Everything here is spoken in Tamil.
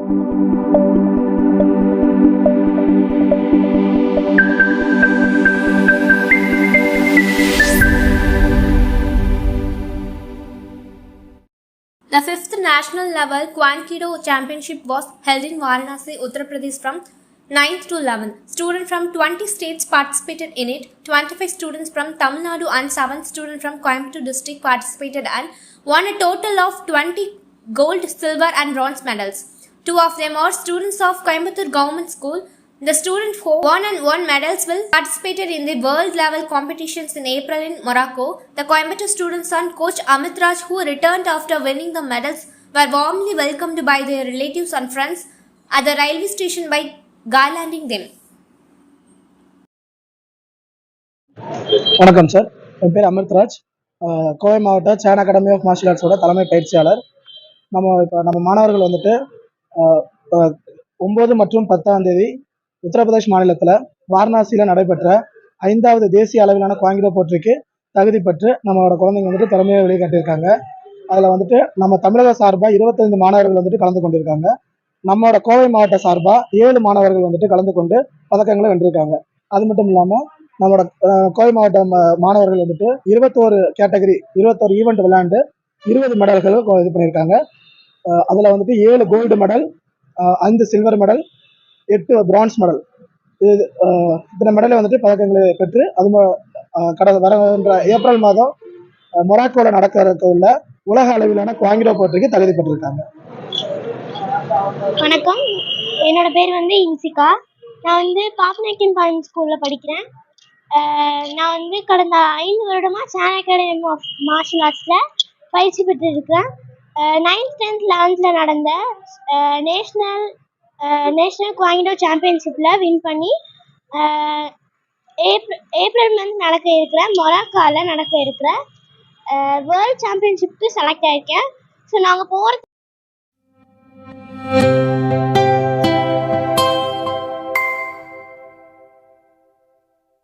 The 5th National Level Kwankido Championship was held in Varanasi, Uttar Pradesh from 9th to 11th. Students from 20 states participated in it. 25 students from Tamil Nadu and 7 students from Coimbatore district participated and won a total of 20 gold, silver and bronze medals. 2 of them are students of Coimbatore Government School. The students who won medals will participated in the world level competitions in April in Morocco. The Coimbatore students and coach Amit Raj, who returned after winning the medals, were warmly welcomed by their relatives and friends at the railway station by garlanding them. வணக்கம் சார், என் பேர் அமிர்த்ராஜ். கோவை மாவட்ட சேன் அகாடமி ஆஃப் மார்ஷியல் ஆர்ட்ஸோட தலைமை பயிற்சியாளர். நம்ம மாணவர்கள் வந்துட்டு 9 மற்றும் 10ஆம் தேதி உத்தரப்பிரதேஷ் மாநிலத்தில் வாரணாசியில் நடைபெற்ற 5வது தேசிய அளவிலான குவாங்கிடோ போட்டிக்கு தகுதி பெற்று நம்மளோட குழந்தைங்க வந்துட்டு திறமையை வெளிக்காட்டியிருக்காங்க. அதில் வந்துட்டு நம்ம தமிழக சார்பாக 25 மாணவர்கள் வந்துட்டு கலந்து கொண்டிருக்காங்க. நம்மளோட கோவை மாவட்ட சார்பாக 7 மாணவர்கள் வந்துட்டு கலந்து கொண்டு பதக்கங்களை வென்றிருக்காங்க. அது மட்டும் இல்லாமல் நம்மளோட கோவை மாவட்ட மாணவர்கள் வந்துட்டு 21 கேட்டகரி 21 ஈவெண்ட் விளையாண்டு 20 மெடல்களும் இது பண்ணியிருக்காங்க. அதில் வந்துட்டு 7 gold medal, 5 silver medal, 8 bronze medal, இத்தனை மெடலை வந்துட்டு பதக்கங்களை பெற்று அது வரன்ற ஏப்ரல் மாதம் மொராக்கோவில் நடக்க உள்ள உலக அளவிலான குவாங்கிடோ போட்டிக்கு தகுதி பெற்றிருக்காங்க. வணக்கம், என்னோட பேர் இன்சிகா. நான் பாப்பநாயக்கன் பாளையம் ஸ்கூலில் படிக்கிறேன். நான் கடந்த 5 வருடமாக சேன் அகாடமி ஆஃப் மார்ஷியல் ஆர்ட்ஸில் பயிற்சி பெற்றிருக்கேன். 9th, 10th, 11th நடந்த நேஷ்னல் குவாங்கிடோ சாம்பியன்ஷிப்பில் வின் பண்ணி ஏப்ரல் மந்த் நடக்க இருக்கிற மொராக்காவில் நடக்க இருக்கிற வேர்ல்ட் சாம்பியன்ஷிப்க்கு செலக்ட் ஆகிருக்கேன். ஸோ நாங்கள் போகிறது